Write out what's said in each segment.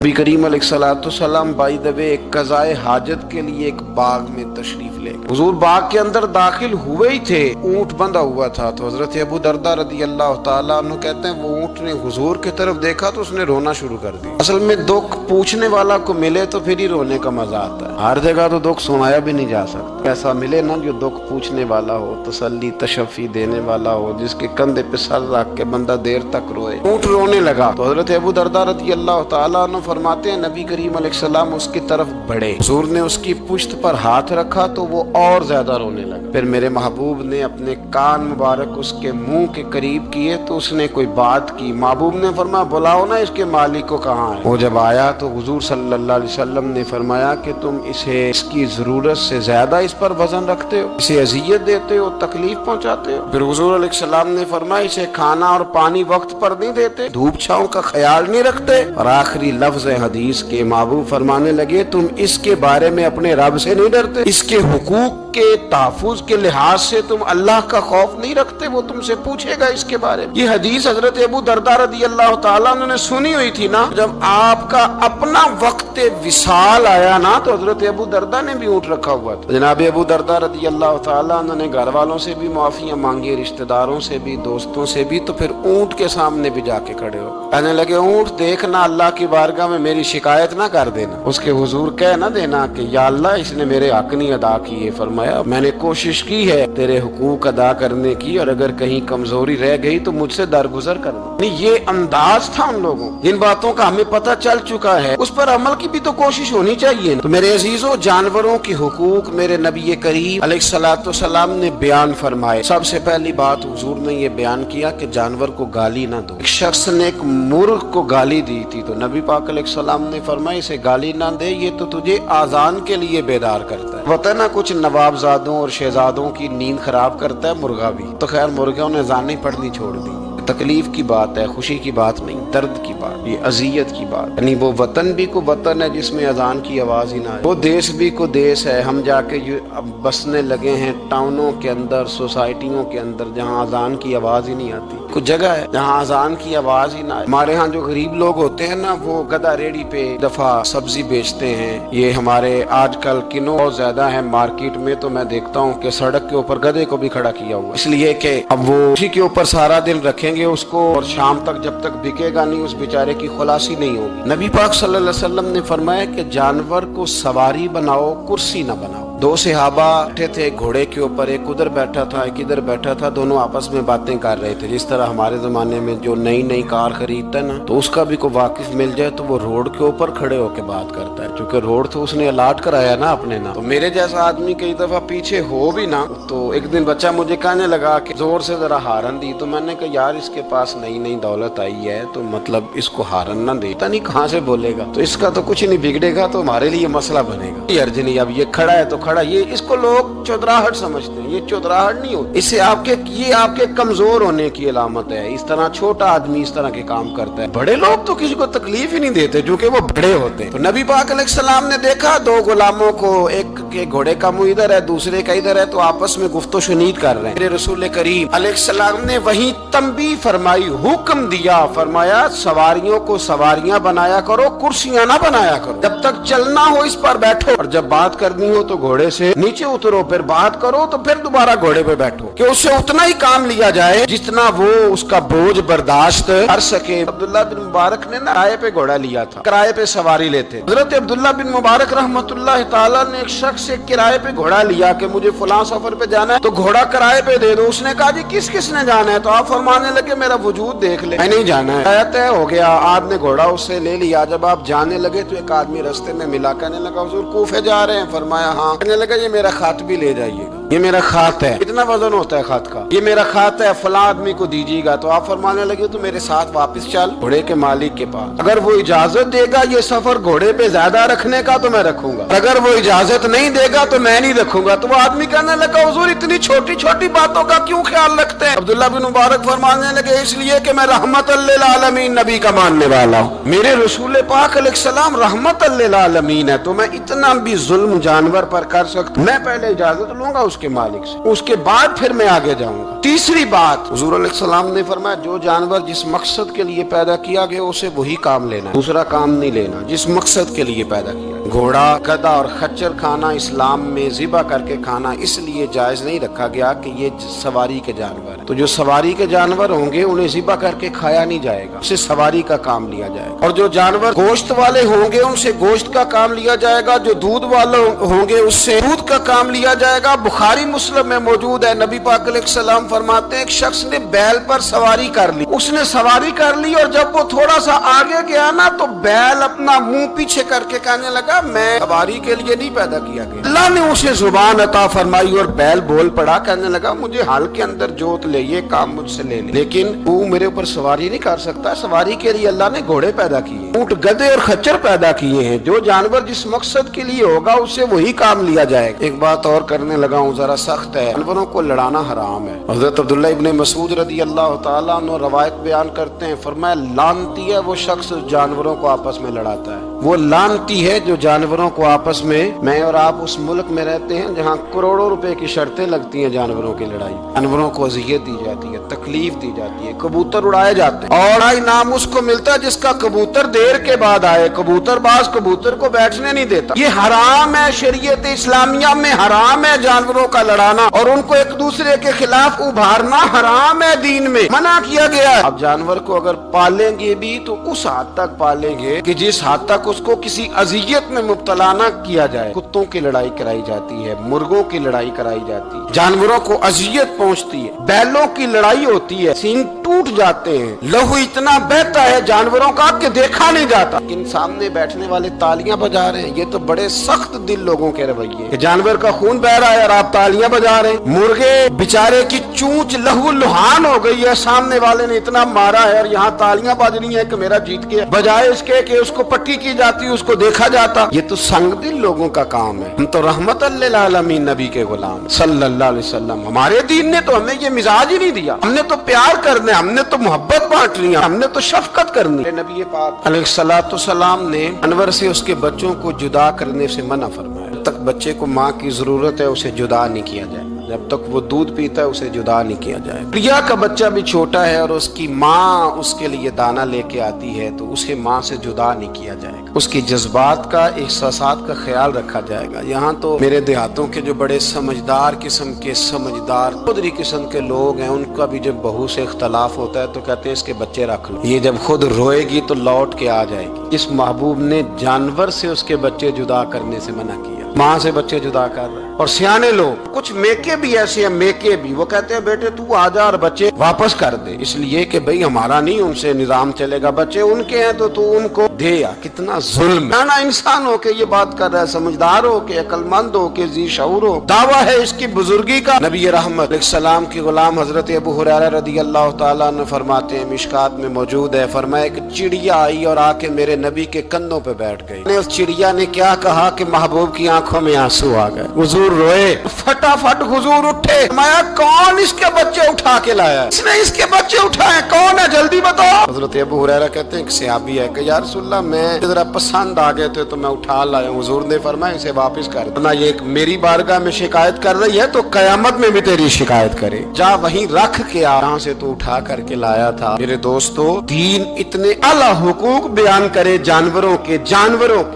नबी करीम अलैहिस्सलाम by the way एक कज़ाए हाजत के लिए एक बाग में तशरीफ ले गए। हुजूर बाग के अंदर दाखिल हुए ही थे, ऊंट बंधा हुआ था। तो हजरत अबू दरदा रदी अल्लाह तआला अन्हु कहते हैं वो ऊंट ने हुजूर की तरफ देखा तो उसने रोना शुरू कर दिया। असल में दुख पूछने वाला को मिले तो फिर ही रोने का मजा आता है, हर जगह तो दुख सुनाया भी नहीं जा सकता। ऐसा मिले ना जो दुख पूछने वाला हो, तसल्ली तशफ़ी देने वाला हो, जिसके कंधे पे सर रख के बंदा देर तक रोए। ऊंट रोने लगा तो हजरत अबू दरदा रदी अल्लाह तआला अन्हु फरमाते हैं नबी करीम अलैहिस्सलाम उसकी तरफ बढ़े, हुजूर ने उसकी पुश्त पर हाथ रखा तो वो और ज्यादा रोने लगा। फिर मेरे महबूब ने अपने कान मुबारक उसके मुंह के करीब किए तो उसने कोई बात की। महबूब ने फरमाया बुलाओ ना इसके मालिक को, कहाँ है। वो जब आया तो हुजूर सल्लल्लाहु अलैहि वसल्लम ने फरमाया कि तुम इसे इसकी जरूरत से ज्यादा इस पर वजन रखते हो, इसे अजियत देते हो, तकलीफ पहुंचाते हो। फिर हुजूर अलैहिस्सलाम ने फरमाया इसे खाना और पानी वक्त पर नहीं देते, धूप छांव का ख्याल नहीं रखते। और आखिरी लफ्ज हदीस के महबूब फरमाने लगे तुम इसके बारे में अपने रब से नहीं डरते, इसके हुकूक के तहफ़्फ़ुज़ के लिहाज से तुम अल्लाह का खौफ नहीं रखते, वो तुमसे पूछेगा इसके बारे में। ये हदीस हजरत अबू दरदा रदी अल्लाह तआला ने सुनी हुई थी ना। जब आपका अपना वक्त विसाल आया ना तो हजरत अबू दरदा ने भी ऊँट रखा हुआ था। जनाब अबू दरदा रदी अल्लाह तआला ने घर वालों से भी माफियां मांगी, रिश्तेदारों से भी, दोस्तों से भी। तो फिर ऊँट के सामने भी जाके खड़े हो कहने लगे ऊँट देखना अल्लाह की बारगाह में मेरी शिकायत ना कर देना, उसके हुजूर कह ना देना कि या अल्लाह इसने मेरे हक नहीं अदा किए। फरमाया मैंने कोशिश की है तेरे हुकूक अदा करने की, और अगर कहीं कमजोरी रह गई तो मुझसे दरगुजर करना। ये अंदाज था उन लोगों, जिन बातों का हमें पता चल चुका है उस पर अमल की भी तो कोशिश होनी चाहिए। तो मेरे अजीजों जानवरों के हुकूक मेरे नबी करीम अलैहिस्सलाम ने बयान फरमाए। सबसे पहली बात हुजूर ने ये बयान किया कि जानवर को गाली ना दो। एक शख्स ने एक मुर्ग को गाली दी थी तो नबी पाक अलैहिस्सलाम ने फरमाया इसे गाली ना दे, ये तो तुझे आजान के लिए बेदार करता है। पता ना कुछ नवाबजादों और शहजादों की नींद खराब करता है मुर्गा भी। तो खैर मुर्गों ने अज़ानें पढ़नी छोड़ दी। तकलीफ की बात है, खुशी की बात नहीं, दर्द की बात, ये अजियत की बात। यानी वो वतन भी को वतन है जिसमें अजान की आवाज ही ना आए, वो देश भी को देश है। हम जाके अब बसने लगे हैं टाउनों के अंदर, सोसाइटियों के अंदर जहाँ अजान की आवाज ही नहीं आती। कुछ जगह है जहाँ अजान की आवाज ही ना आए। हमारे यहाँ जो गरीब लोग होते हैं ना वो गधा रेडी पे दफा सब्जी बेचते हैं। ये हमारे आजकल किनो बहुत ज्यादा है मार्केट में, तो मैं देखता हूँ कि सड़क के ऊपर गधे को भी खड़ा किया हुआ, इसलिए कि अब वो उसी के ऊपर सारा दिन रखेंगे उसको, और शाम तक जब तक बिकेगा नहीं उस बेचारे की खुलासी नहीं होगी। नबी पाक सल्लल्लाहु अलैहि वसल्लम ने फरमाया कि जानवर को सवारी बनाओ, कुर्सी न बनाओ। दो सहाबा बैठे थे घोड़े के ऊपर, एक उधर बैठा था एक इधर बैठा था, दोनों आपस में बातें कर रहे थे। जिस तरह हमारे जमाने में जो नई नई कार खरीदता है ना तो उसका भी कोई वाकिफ मिल जाए तो वो रोड के ऊपर खड़े होकर बात करता है, क्योंकि रोड तो उसने अलाट कराया ना अपने नाम। तो मेरे जैसा आदमी कई दफा पीछे हो भी ना। तो एक दिन बच्चा मुझे कहने लगा कि जोर से जरा हारन दी, तो मैंने कहा यार इसके पास नई नई दौलत आई है तो मतलब इसको हारन ना दे, पता नहीं कहाँ से बोलेगा, तो इसका तो कुछ नहीं बिगड़ेगा तो हमारे लिए मसला बनेगा। ये अर्ज नहीं, अब ये खड़ा है तो खड़ा, ये इसको लोग चौधराहट समझते हैं, ये चौधराहट नहीं होती। इससे ये आपके कमजोर होने की अलामत है। इस तरह छोटा आदमी इस तरह के काम करता है। बड़े लोग तो किसी को तकलीफ ही नहीं देते क्योंकि वो बड़े होते हैं। तो नबी पाक अलैहिस्सलाम ने देखा दो गुलामों को, एक के घोड़े का मुंह इधर है दूसरे का इधर है, तो आपस में गुफ्तो शुनीद कर रहे हैं। मेरे रसूल करीम अलैहिस्सलाम ने वही तंबीह फरमाई, हुक्म दिया, फरमाया सवारियों को सवारियां बनाया करो, कुर्सियां ना बनाया करो। जब तक चलना हो इस पर बैठो, और जब बात करनी हो तो घोड़े से नीचे उतरो, फिर बात करो तो फिर दोबारा घोड़े पे बैठो, कि उससे उतना ही काम लिया जाए जितना वो उसका बोझ बर्दाश्त कर सके। अब्दुल्ला बिन मुबारक ने ना किराए पे घोड़ा लिया था, किराए पे सवारी लेते। हजरत अब्दुल्ला बिन मुबारक रहमतुल्लाह ताला ने एक शख्स से किराए पे घोड़ा लिया कि मुझे फलां सफर पे जाना है तो घोड़ा किराए पे दे दो। उसने कहा जी किस किसने जाना है, तो आप फरमाने लगे मेरा वजूद देख ले, मैं नहीं जाना है। तय हो गया, आपने घोड़ा उससे ले लिया। जब आप जाने लगे तो एक आदमी रास्ते में मिला, कहने लगा हुजूर कूफे जा रहे हैं? फरमाया हाँ। कहने लगा ये मेरा खात भी ले जाइएगा, ये मेरा खात है। कितना वजन होता है खात का? ये मेरा खात है, फला आदमी को दीजिएगा। तो आप फरमाने लगे तो मेरे साथ वापस चल घोड़े के मालिक के पास, अगर वो इजाजत देगा ये सफर घोड़े पे ज्यादा रखने का तो मैं रखूंगा, अगर वो इजाजत नहीं देगा तो मैं नहीं रखूंगा। तो वो आदमी कहने लगा हुजूर इतनी छोटी छोटी बातों का क्यों ख्याल रखते हैं? अब्दुल्ला बिन मुबारक फरमाने लगे इसलिए कि मैं रहमतल लिल आलमीन नबी का मानने वाला हूँ, मेरे रसूल पाक अलैहिस्सलाम रहमतल लिल आलमीन है, तो मैं इतना भी जुल्म जानवर पर कर सकता हूँ। मैं पहले इजाजत लूंगा उसके मालिक से, उसके बाद फिर मैं आगे जाऊंगा। तीसरी बात, हुजूर अलैहिस्सलाम ने फरमाया जो जानवर जिस मकसद के लिए पैदा किया गया उसे वही काम लेना, दूसरा काम नहीं लेना जिस मकसद के लिए पैदा किया। घोड़ा, गधा और खच्चर खाना इस्लाम में ज़िबा करके खाना इसलिए जायज नहीं रखा गया कि ये सवारी के जानवर हैं। तो जो सवारी के जानवर होंगे उन्हें ज़िबा करके खाया नहीं जाएगा, उससे सवारी का काम लिया जाएगा। और जो जानवर गोश्त वाले होंगे उनसे गोश्त का काम लिया जाएगा, जो दूध वाले होंगे उससे दूध का काम लिया जाएगा। बुखारी मुस्लिम में मौजूद है, नबी पाक अलैहिस्सलाम फरमाते हैं एक शख्स ने बैल पर सवारी कर ली, उसने सवारी कर ली और जब वो थोड़ा सा आगे गया ना तो बैल अपना मुंह पीछे करके कहने लगा मैं सवारी के लिए नहीं पैदा किया गया। अल्लाह ने उसे जुबान अता फरमाई और बैल बोल पड़ा, कहने लगा मुझे हाल के अंदर जोत ले, ये काम मुझसे ले, लेकिन तू मेरे ऊपर सवारी नहीं कर सकता। सवारी के लिए अल्लाह ने घोड़े पैदा किए, ऊंट, गधे और खच्चर पैदा किए हैं। जो जानवर जिस मकसद के लिए होगा उससे वही काम लिया जाएगा। एक बात और करने लगा हूँ, जरा सख्त है, जानवरों को लड़ाना हराम है। हज़रत अब्दुल्लाह इब्न मसूद रदी अल्लाह तआला अन्हु रवायत बयान करते हैं, फरमाया लानती है वो शख्स जानवरों को आपस में लड़ाता है, वो लानती है जो जानवरों को आपस में। मैं और आप उस मुल्क में रहते हैं जहाँ करोड़ों रुपए की शर्तें लगती हैं जानवरों की लड़ाई, जानवरों को अज़ियत दी जाती है, तकलीफ दी जाती है, कबूतर उड़ाए जाते हैं और इनाम उसको मिलता है जिसका कबूतर देर के बाद आए। कबूतरबाज कबूतर को बैठने नहीं देता। ये हराम है, शरीयत इस्लामिया में हराम है जानवरों का लड़ाना और उनको एक दूसरे के खिलाफ उभारना हराम है, दीन में मना किया गया है। अब जानवर को अगर पालेंगे भी तो उस हद तक पालेंगे कि जिस हद तक उसको किसी अज़ियत में मुब्तला न किया जाए। कुत्तों की लड़ाई कराई जाती है, मुर्गों की लड़ाई कराई जाती है, जानवरों को अज़ियत पहुंचती है, बैलों की लड़ाई होती है, सींग टूट जाते हैं, लहू इतना बहता है जानवरों का कि देखा नहीं जाता। लेकिन सामने बैठने वाले तालियां बजा रहे हैं, ये तो बड़े सख्त दिल लोगों के रवैये। जानवर का खून बह रहा है और आप तालियां बजा रहे हैं। मुर्गे बेचारे की चूंच लहू लुहान हो गई है, सामने वाले ने इतना मारा है और यहाँ तालियां बज रही है कि मेरा जीत गया, बजाय इसके कि उसको पट्टी की जाती, उसको देखा जाता। ये तो संग दिल लोगों का काम है। हम तो रहमतल लिल आलमीन नबी के गुलाम सल्लल्लाहु अलैहि वसल्लम, हमारे दीन ने तो हमें ये मिजाज ही नहीं दिया। हमने तो प्यार करने, हमने तो मोहब्बत बांटनी, हमने तो शफकत करनी। नबी पाक अलैहिस्सलातु वस्सलाम ने जानवर से उसके बच्चों को जुदा करने से मना फरमाया। जब तक बच्चे को माँ की जरूरत है उसे जुदा नहीं किया जाए, जब तक वो दूध पीता है उसे जुदा नहीं किया जाए। प्रिया का बच्चा भी छोटा है और उसकी माँ उसके लिए दाना लेके आती है तो उसे माँ से जुदा नहीं किया जाएगा, उसकी जज्बात का, एहसासात का ख्याल रखा जाएगा। यहाँ तो मेरे देहातों के जो बड़े समझदार किस्म के, समझदार खुदरी किस्म के लोग हैं, उनका भी जब बहू से इख्तलाफ होता है तो कहते हैं इसके बच्चे रख लो, ये जब खुद रोएगी तो लौट के आ जाएगी। इस महबूब ने जानवर से उसके बच्चे जुदा करने से मना किया, माँ से बच्चे जुदा कर रहे हैं। और सियाने लोग, कुछ मेके भी ऐसे हैं, मेके भी, वो कहते हैं बेटे तू आ जा और बच्चे वापस कर दे, इसलिए कि भाई हमारा नहीं उनसे निजाम चलेगा, बच्चे उनके हैं तो तू उनको दे। या कितना जुल्म। ना इंसान हो के ये बात कर रहा है, समझदार हो के, अक्लमंद हो के, जी शऊर हो, दावा है इसकी बुजुर्गी का। नबी रहमत अलैहिस्सलाम के गुलाम हजरत अबू हुरैरा रदी अल्लाह तआला अन्हु फरमाते हैं, मिशकात में मौजूद है, फरमाया एक चिड़िया आई और आके मेरे नबी के कंधों पे बैठ गई। उस चिड़िया ने क्या कहा कि महबूब की आंखों में आंसू आ गए, हुजूर रोए, फटाफट हुजूर उठे, मैं कौन इसके बच्चे उठा के लाया, इसने इसके बच्चे उठाए, कौन है जल्दी बताओ। हजरत अबू हुरैरा कहते हैं सहाबी है कि या रसूलल्लाह मैं जरा पसंद आ गए थे तो मैं उठा लाया। हुजूर ने फरमाया इसे वापस कर दो, ना ये मेरी बारगाह में शिकायत कर रही है तो कयामत में भी तेरी शिकायत करे, जा वहीं रख के आ, जहाँ से तू उठा करके लाया था। मेरे दोस्तों, दीन इतने आला हुकूक बयान करे जानवरों के,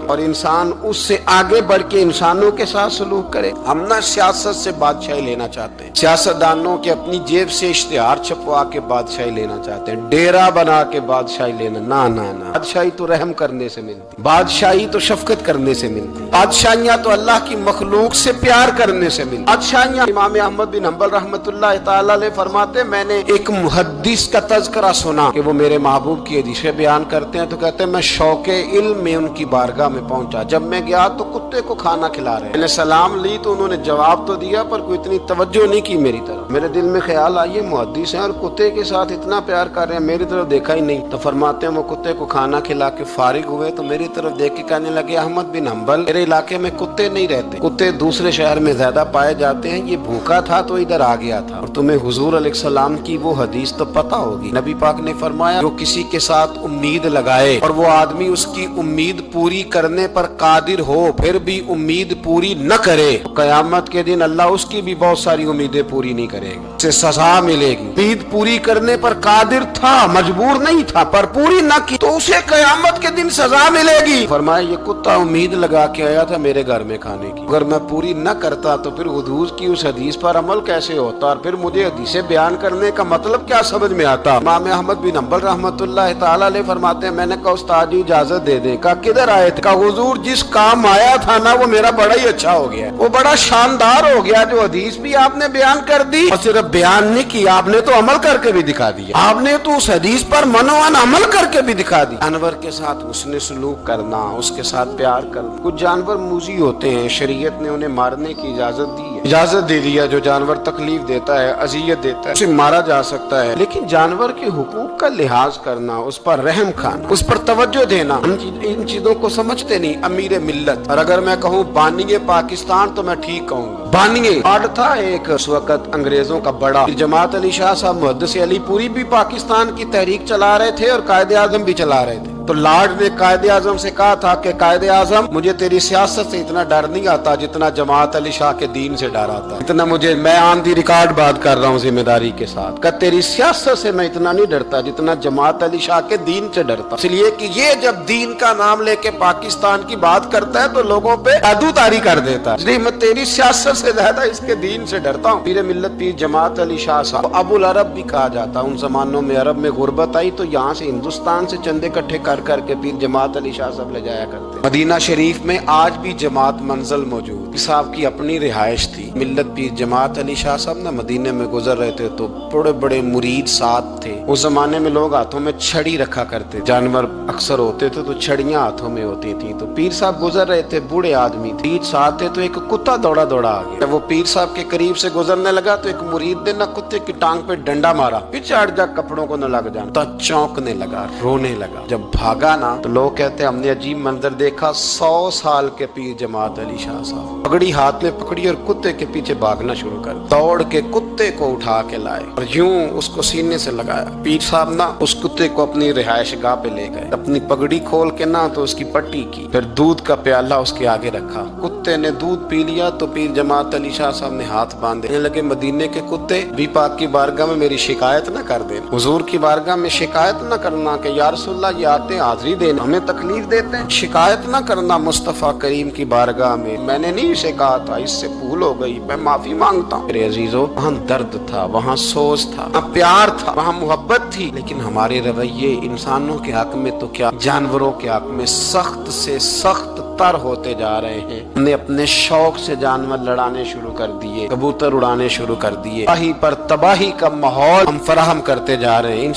और इंसान उससे आगे बढ़ के इंसानों के साथ सलूक करे। हम ना सियासत से बादशाही लेना चाहते हैं, सियासतदानों के अपनी जेब से इश्तिहार छपवा के बादशाही लेना चाहते हैं, डेरा बना के बादशाही लेना, ना ना ना। बादशाही तो रहम करने से मिलती, बादशाही तो शफकत करने से मिलती, बादशाहियां तो अल्लाह की मखलूक से प्यार करने से मिलती। बादशाहियां, इमाम अहमद बिन हंबल रहमतुल्लाह तआला अलैह फरमाते, मैंने एक मुहद्दिस का तज़किरा सुना कि वो मेरे महबूब की हदीसें बयान करते हैं, तो कहते हैं मैं शौके इल्म में उनकी बारगाह में पहुंचा, जब मैं गया तो कुत्ते को खाना खिला रहे, मैंने सलाम ली तो उन्होंने जवाब तो दिया पर कोई इतनी तवज्जो नहीं की मेरी तरफ। میرے دل میں خیال آئیے محدث ہیں اور کتے کے ساتھ اتنا پیار کر رہے ہیں، میری طرف دیکھا ہی نہیں۔ تو فرماتے ہیں وہ کتے کو کھانا کھلا کے فارغ ہوئے تو میری طرف دیکھ کے کہنے لگے احمد بن حنبل میرے علاقے میں کتے نہیں رہتے، کتے دوسرے شہر میں زیادہ پائے جاتے ہیں، یہ بھوکا تھا تو ادھر آ گیا تھا۔ اور تمہیں حضور علیہ السلام کی وہ حدیث تو پتہ ہوگی، نبی پاک نے فرمایا جو کسی کے ساتھ امید لگائے اور وہ آدمی اس کی امید پوری کرنے پر قادر ہو پھر بھی امید پوری نہ کرے، قیامت کے دن اللہ اس کی بھی بہت ساری امیدیں پوری نہیں کرے گا، اسے سزا ملے گی۔ امید پوری کرنے پر قادر تھا، مجبور نہیں تھا، پر پوری نہ کی تو اسے قیامت کے دن سزا ملے گی۔ فرمایا یہ کتا امید لگا کے آیا تھا میرے گھر میں کھانے کی، اگر میں پوری نہ کرتا تو پھر حضور کی اس حدیث پر عمل کیسے ہوتا، اور پھر مجھے حدیثیں بیان کرنے کا مطلب کیا سمجھ میں آتا۔ امام احمد بن حنبل رحمۃ اللہ تعالی علیہ فرماتے ہیں میں نے کہا استاد جی اجازت دے دیں، کہا کدھر آئے تھے، کہا حضور جس کام آیا تھا نا وہ میرا بڑا ہی اچھا ہو گیا، وہ بڑا شاندار ہو گیا، جو حدیث بھی آپ نے بیان کر دی اور صرف بیان نہیں کی، آپ نے تو عمل کر کے بھی دکھا دیا، آپ نے تو اس حدیث پر منوان عمل کر کے بھی دکھا دی۔ جانور کے ساتھ حسن سلوک کرنا، اس کے ساتھ پیار کرنا۔ کچھ جانور موذی ہوتے ہیں، شریعت نے انہیں مارنے کی اجازت دی ہے، اجازت دے دیا، جو جانور تکلیف دیتا ہے، اذیت دیتا ہے، اسے مارا جا سکتا ہے، لیکن جانور کے حقوق کا لحاظ کرنا، اس پر رحم کھانا، اس پر توجہ دینا، ان چیزوں کو سمجھتے نہیں امیر ملت۔ اور اگر میں کہوں بانی پاکستان تو میں ٹھیک کہوں گا، بانی آڈ تھا ایک اس وقت انگریزوں کا بڑا، جماعت علی شاہ صاحب محدث علی پوری بھی پاکستان کی تحریک چلا رہے تھے اور قائد اعظم بھی چلا رہے تھے، تو لارڈ نے قائد اعظم سے کہا تھا کہ قائد اعظم مجھے تیری سیاست سے اتنا ڈر نہیں آتا جتنا جماعت علی شاہ کے دین سے ڈر آتا، اتنا مجھے، میں آن دی ریکارڈ بات کر رہا ہوں ذمہ داری کے ساتھ، کہ تیری سیاست سے میں اتنا نہیں ڈرتا جتنا جماعت علی شاہ کے دین سے ڈرتا، اس لیے کہ یہ جب دین کا نام لے کے پاکستان کی بات کرتا ہے تو لوگوں پہ جادو طاری کر دیتا ہے، اس لیے میں تیری سیاست سے زیادہ اس کے دین سے ڈرتا ہوں۔ پیر ملت پیر جماعت علی شاہ صاحب ابو العرب بھی کہا جاتا، ان زمانوں میں عرب میں غربت آئی تو یہاں سے ہندوستان سے چندے اکٹھے کر کر کے پیر جماعت علی شاہ صاحب لے جایا کرتے۔ مدینہ شریف میں آج بھی جماعت منزل موجود، صاحب کی اپنی رہائش تھی، ملت پیر جماعت علی شاہ صاحب نہ مدینے میں گزر رہے تھے تو بڑے بڑے مرید ساتھ تھے، اس زمانے میں لوگ ہاتھوں میں چھڑی رکھا کرتے، جانور اکثر ہوتے تھے تو چھڑیاں ہاتھوں میں ہوتی تھی، تو پیر صاحب گزر رہے تھے، بوڑھے آدمی تھے، ساتھ تھے تو ایک کتا دوڑا دوڑا آ گیا، جب وہ پیر صاحب کے قریب سے گزرنے لگا تو ایک مرید نے نہ کتے کی ٹانگ پہ ڈنڈا مارا، پیچھے ہٹ جا کپڑوں کو نہ لگ جانا، تو چونکنے لگا، رونے لگا، جب بھاگا نا تو لوگ کہتے ہم نے عجیب منظر دیکھا، 100 سال کے پیر جماعت علی شاہ صاحب پگڑی ہاتھ میں پکڑی اور کتے کے پیچھے بھاگنا شروع کر، دوڑ کے کتے کو اٹھا کے لائے اور یوں اس کو سینے سے لگایا، پیر صاحب نا اس کتے کو اپنی رہائش گاہ پہ لے گئے، اپنی پگڑی کھول کے نا تو اس کی پٹی کی، پھر دودھ کا پیالہ اس کے آگے رکھا، کتے نے دودھ پی لیا تو پیر جماعت علی شاہ صاحب نے ہاتھ باندھے، کہنے لگے مدینے کے کتے بھی پاک کی بارگاہ میں میری شکایت نہ کر دینا، حضور کی بارگاہ میں شکایت نہ کرنا کہ یا رسول اللہ یہ آتے حاضری دینا ہمیں تکلیف دیتے ہیں، شکایت نہ کرنا مصطفیٰ کریم کی بارگاہ میں نے نہیں اسے کہا تھا، اس سے بھول ہو گئی، میں معافی مانگتا ہوں۔ میرے عزیزو وہاں درد تھا، وہاں سوز تھا، وہاں پیار تھا، وہاں محبت تھی، لیکن ہمارے رویے انسانوں کے حق میں تو کیا جانوروں کے حق میں سخت سے سخت تر ہوتے جا رہے ہیں۔ ہم نے اپنے شوق سے جانور لڑانے شروع کر دیے، کبوتر اڑانے شروع کر دیے، تباہی پر تباہی کا ماحول ہم فراہم کرتے جا رہے ہیں۔